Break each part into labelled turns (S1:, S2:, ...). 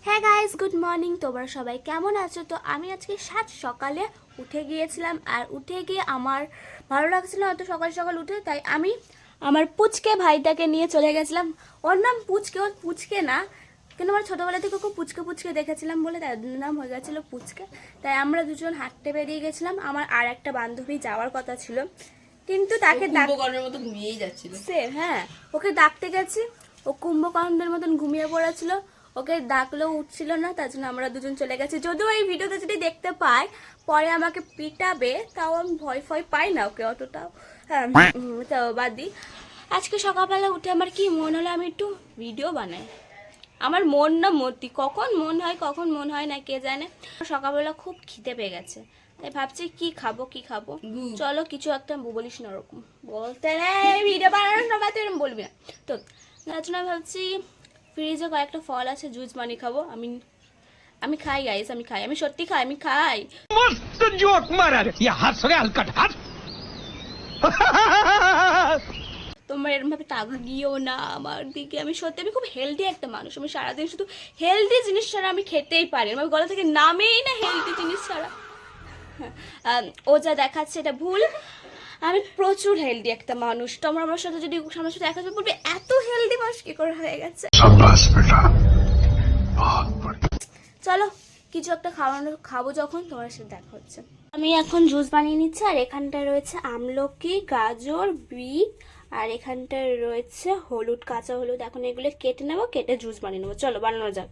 S1: হ্যাঁ guys, good morning. তোমরা সবাই কেমন আছো? তো আমি আজকে সকালে উঠে গিয়েছিলাম, আর উঠে গিয়ে আমার ভালো লাগছিল না অত সকাল সকাল উঠে, তাই আমি আমার পুচকে ভাইটাকে নিয়ে চলে গেছিলাম। ওর নাম পুচকে, ওর পুচকে না, কিন্তু আমার ছোটোবেলা থেকে খুব পুচকে পুচকে দেখেছিলাম বলে তার নাম হয়ে গেছিলো পুচকে। তাই আমরা দুজন হাঁটতে বেরিয়ে গেছিলাম। আমার আর একটা বান্ধবী যাওয়ার কথা ছিল, কিন্তু তাকে
S2: মতো ঘুমিয়েই যাচ্ছিল।
S1: হ্যাঁ, ওকে ডাকতে গেছি, ও কুম্ভকর্ণের মতন ঘুমিয়ে পড়েছিল। ওকে ডাকলেও উঠছিল না, তার জন্য আমরা দুজন চলে গেছি। যদিও এই ভিডিওতে যদি দেখতে পাই পরে আমাকে পিটাবে, তাও আমি ভয় পাই না ওকে অতটাও। হ্যাঁ, তাও বাদ দিই। আজকে সকালবেলা উঠে আমার কি মন হলো আমি একটু ভিডিও বানাই। আমার মন না মতি, কখন মন হয় কখন মন হয় না কে জানে। সকালবেলা খুব খিদে পেয়ে গেছে, তাই ভাবছি কি খাবো। চলো কিছু একটা বলিস না, ওরকম বলতে নেই, ভিডিও বানানোর সময় তুই এরকম বলবি না। তো তার জন্য ভাবছি ফ্রিজে কয়েকটা ফল আছে, জুস বানিয়ে খাবো। আমি খাই গাইস, আমি সত্যি খাই, আমি খাই।
S3: मस्त जोक मारा रे ये हंस रे हलकट हंस
S1: তোমরা এরকম ভাবে তাকিয়েও না আমার দিকে। আমি সত্যি, আমি খুব হেলদি একটা মানুষ। আমি সারাদিন শুধু হেলদি জিনিস ছাড়া আমি খেতেই পারি, আমার গলা থেকে নামেই না হেলদি জিনিস ছাড়া। ও যা দেখাচ্ছে এটা ভুল, আমি প্রচুর হেলদি একটা মানুষ। তোমরা আমার সাথে যদি আমার সাথে দেখা বলবে এত হেলদি মানুষ কি করে হয়ে গেছে। চলো কিছু একটা খাবো, যখন তোমার সাথে দেখা হচ্ছে। আমি এখন জুস বানিয়ে নিচ্ছি, আর এখানটায় রয়েছে আমলকি, গাজর, বিট, আর এখানটায় রয়েছে হলুদ, কাঁচা হলুদ। এখন এগুলো কেটে নেবো, কেটে জুস বানিয়ে নেবো। চলো বানানো যাক।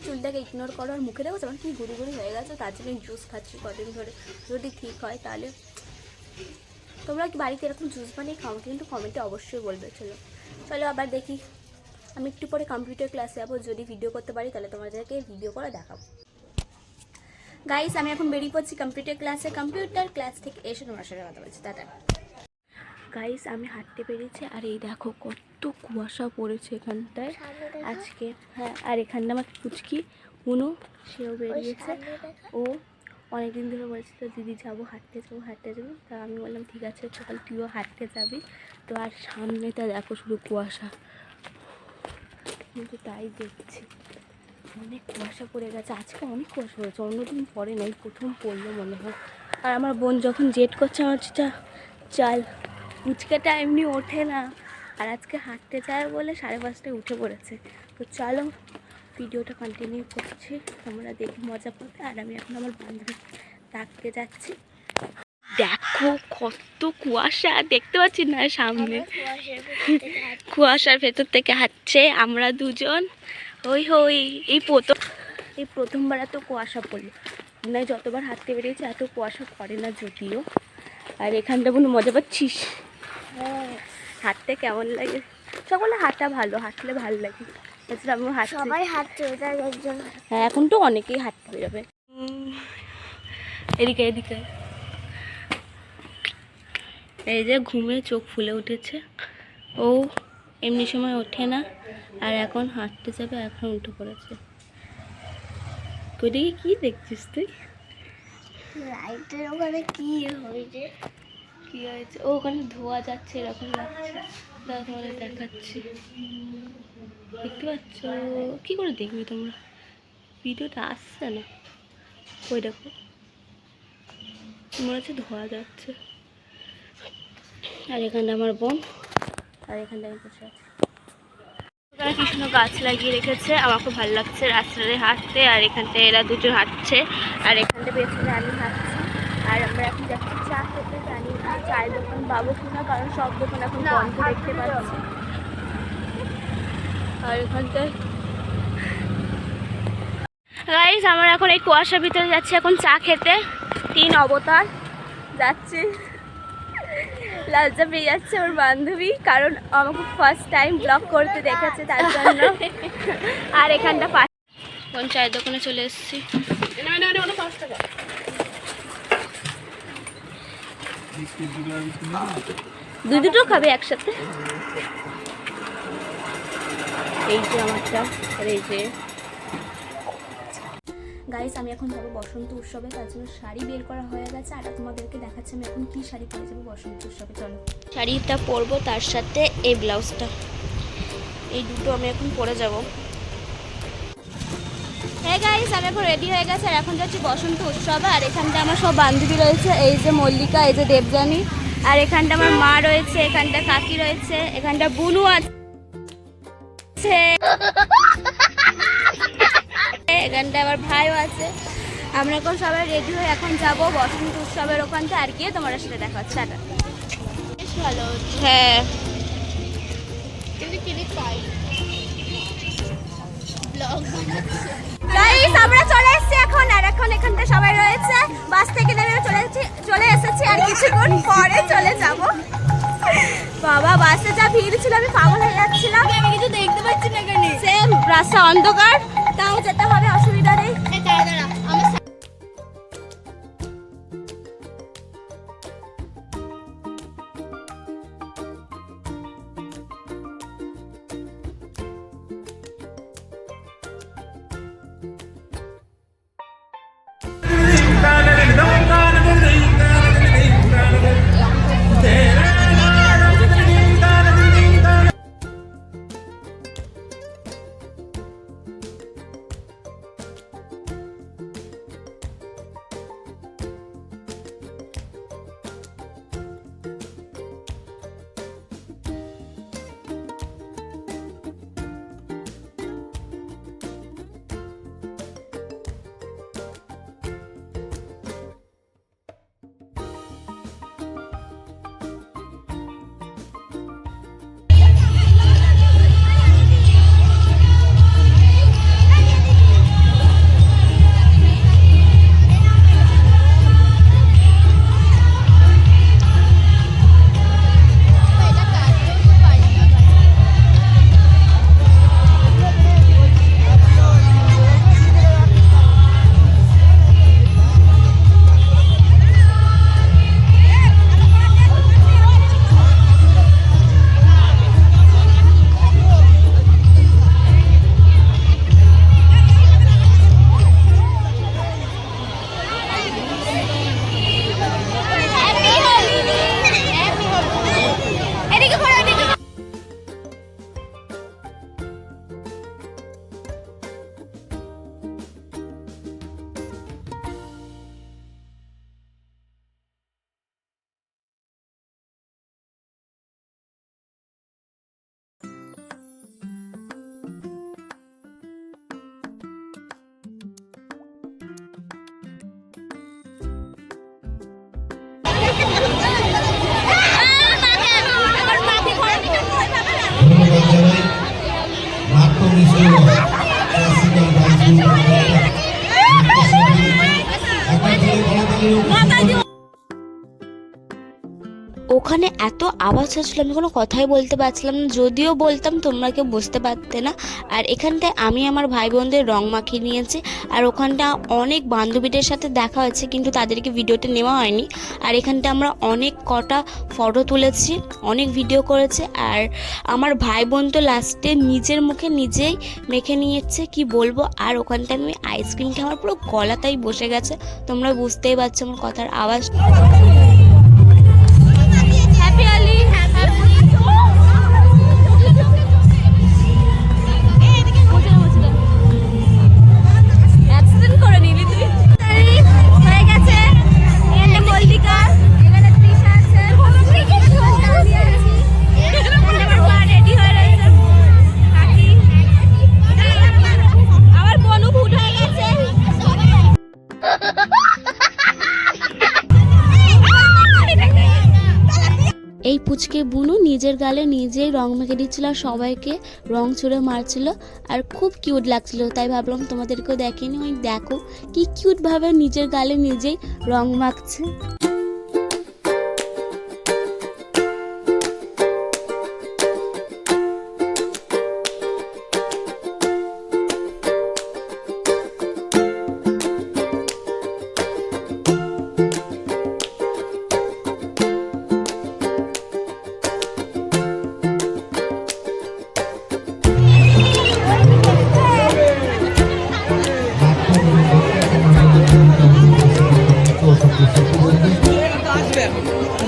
S1: চুলটাকে ইগনোর করো। আর মুখে দেখো যখন কি ঘুরি ঘুরি হয়ে গেছে, তার জন্য জুস খাচ্ছি কদিন ধরে। যদি ঠিক হয় তাহলে তোমরা কি বাড়িতে এরকম জুস বানিয়ে খাও? কিন্তু কমেন্টে অবশ্যই বলবে। চলো চলো আবার দেখি, আমি একটু পরে কম্পিউটার ক্লাসে যাবো। যদি ভিডিও করতে পারি তাহলে তোমাদেরকে ভিডিও করে দেখাবো। গাইস আমি এখন বেরিয়ে পড়ছি কম্পিউটার ক্লাসে। কম্পিউটার ক্লাস থেকে এসে তোমার সাথে কথা বলছি। টাটা। গাইস আমি হাঁটতে বেরিয়েছি, আর এই দেখো কত কুয়াশা পড়েছে এখানটায় আজকে। হ্যাঁ, আর এখানটা আমার পুচকি উনু, সেও বেরিয়েছে। ও অনেকদিন ধরে বলছিল দিদি যাবো হাঁটতে যাবো হাঁটতে যাবো, তা আমি বললাম ঠিক আছে সকাল তুইও হাঁটতে যাবি। তো আর সামনেটা দেখো শুধু কুয়াশা, কিন্তু তাই দেখছি অনেক কুয়াশা পড়ে গেছে আজকে, অনেক কুয়াশা পড়েছে। অন্যদিন পরে নাই, প্রথম পড়লো মনে হয়। আর আমার বোন যখন জেদ করছে আমার যেটা চাল, ফুচকাটা এমনি ওঠে না, আর আজকে হাঁটতে যায় বলে 5:30টায় উঠে পড়েছে। তো চলো ভিডিওটা কন্টিনিউ করছি, তোমরা দেখে মজা পাবে। আর আমি এখন আমার বান্ধবী ডাকতে যাচ্ছি। দেখো কত কুয়াশা, দেখতে পাচ্ছি না সামনে, কুয়াশার ভেতর থেকে হাঁটছে আমরা দুজন। ওই হই এই প্রথমবার এত কুয়াশা পড়লো, না যতবার হাঁটতে বেরিয়েছে এত কুয়াশা পড়ে না যদিও। আর এখানটা কোনো মজা পাচ্ছিস? হাঁটতে কেমন লাগে? সকলে হাঁটা ভালো, হাঁটলে ভালো লাগে। তাছাড়া আমিও হাঁটছি,
S4: সবাই হাঁটছে ওটার একজন।
S1: হ্যাঁ এখন তো অনেকেই হাঁটতে বেরোবে। এদিকে এদিকে এই যে ঘুমে চোখ ফুলে উঠেছে, ও এমনি সময় ওঠে না, আর এখন হাঁটতে যাবে, এখন উঠে পড়েছে। ওদিকে কি দেখছিস তুই?
S4: লাইটের ওখানে কি হয়েছে?
S1: কি হয়েছে? ও ওখানে ধোয়া যাচ্ছে, এরকম লাগছে, তোমাদের দেখাচ্ছি। দেখতে পাচ্ছ? কি করে দেখবে তোমরা? ভিডিওটা আসছে না। ওই দেখো মনে হচ্ছে ধোয়া যাচ্ছে। আর এখানটা আমার বোন, আর এখানটা আমি বসে আছি। ওখানে কৃষ্ণ গাছ লাগিয়ে রেখেছে, আমার খুব ভালো লাগছে রাস্তায় হাঁটতে। আর এখানটা এরা দুটো হাঁটছে, আর এখানটা পেছনে আমি হাঁটছি। আর আমরা এখন যাচ্ছি চা খেতে, জানি না চায়ের দোকান পাবো কিনা, কারণ সব দোকান এখন বন্ধ দেখতে পাচ্ছি। আর এখানটায় গাইস আমরা এখন এই কুয়াশার ভিতরে যাচ্ছি এখন চা খেতে। 3 অবতার যাচ্ছি, লজ্জা পেয়ে যাচ্ছে ওর বান্ধবী, কারণ আমাকে ফার্স্ট টাইম ব্লগ করতে দেখেছে তার জন্য। আর এখানটা কোন চায়ের দোকানে চলে এসেছি। দুটো খাবে একসাথে। এই যে আমারটা, আর এই যে গাইস আমি এখন যাবো বসন্ত উৎসবে, তার জন্য শাড়ি বের করা হয়ে গেছে। আর তোমাদেরকে দেখাচ্ছি আমি এখন কি শাড়ি পরে যাবো বসন্ত উৎসবে। চলো শাড়িটা পরবো, তার সাথে এই ব্লাউজটা, এই দুটো আমি এখন পরে যাব। হ্যাঁ গাইস আমি এখন রেডি হয়ে গেছে, আর এখন যাচ্ছি বসন্ত উৎসবে। আর এখানটা আমার সব বান্ধবী রয়েছে, এই যে মল্লিকা, এই যে দেবযানী, আর এখানটা আমার মা রয়েছে, এখানটা কাকি রয়েছে, এখানটা বুনু আছে, এখানটা আমার ভাইও আছে। আমরা এখন সবাই রেডি হয়ে এখন যাব বসন্ত উৎসবের ওখানটা, আর গিয়ে তোমার সাথে দেখা হচ্ছে। টাটা। বেশ ভালো, হ্যাঁ
S2: কিন্তু ক্লিপ পাই ব্লগ
S1: গাইস আমরা চলে এসেছি এখন। আর এখন এখানটা সবাই রয়েছে, বাস থেকে নেমে চলে এসেছি, আর কিছুক্ষণ পরে চলে যাব। বাবা বাসে যা ভিড় ছিল, আমি পাগল হয়ে যাচ্ছিলাম,
S2: আমি কিছু দেখতে পাচ্ছি না কেন?
S1: সেম রাস্তা অন্ধকার, তাও যেতে হবে, অসুবিধা নেই।
S2: দাঁড়া আমার
S5: ওখানে এত আওয়াজ হচ্ছিলো, আমি কোনো কথাই বলতে পারছিলাম না, যদিও বলতাম তোমরা কেউ বুঝতে পারতে না। আর এখানটায় আমি আমার ভাই বোনদের রং মাখিয়ে নিয়েছি। আর ওখানটা অনেক বান্ধবীদের সাথে দেখা হয়েছে, কিন্তু তাদেরকে ভিডিওটা নেওয়া হয়নি। আর এখানটা আমরা অনেক কটা ফটো তুলেছি, অনেক ভিডিও করেছে। আর আমার ভাই বোন তো লাস্টে নিজের মুখে নিজেই মেখে নিয়েছে, কি বলবো। আর ওখানটা আমি আইসক্রিমটা আমার পুরো গলাতেই বসে গেছে, তোমরা বুঝতেই পারছো আমার কথার আওয়াজ।
S1: হ্যাপি আলি অ্যাক্সিডেন্ট করে নিলি তুই। হয়ে গেছে, এখানে মল্লিকা, এখানে তৃষা আছে, আমার মা রেডি হয়ে রয়েছে, কাকি, আমার বনু ভুল হয়ে গেছে।
S5: এই পুচকে বুনু নিজের গালে নিজেই রং মেখে দিচ্ছিল আর সবাইকে রং ছুঁড়ে মারছিল, আর খুব কিউট লাগছিল। তাই ভাবলাম তোমাদেরকেও দেখিনি, ওই দেখো কি কিউটভাবে নিজের গালে নিজেই রং মাখছে।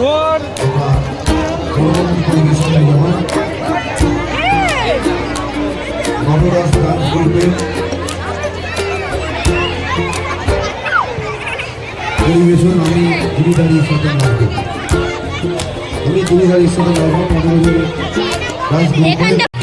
S3: Gol!
S6: বাবুরাজ ডান্স গ্রুপের পরিবেশন আমি গিরিধারীর সাথে নাচব। আমি গিরিধারীর সাথে নাচব। ডান্স গ্রুপের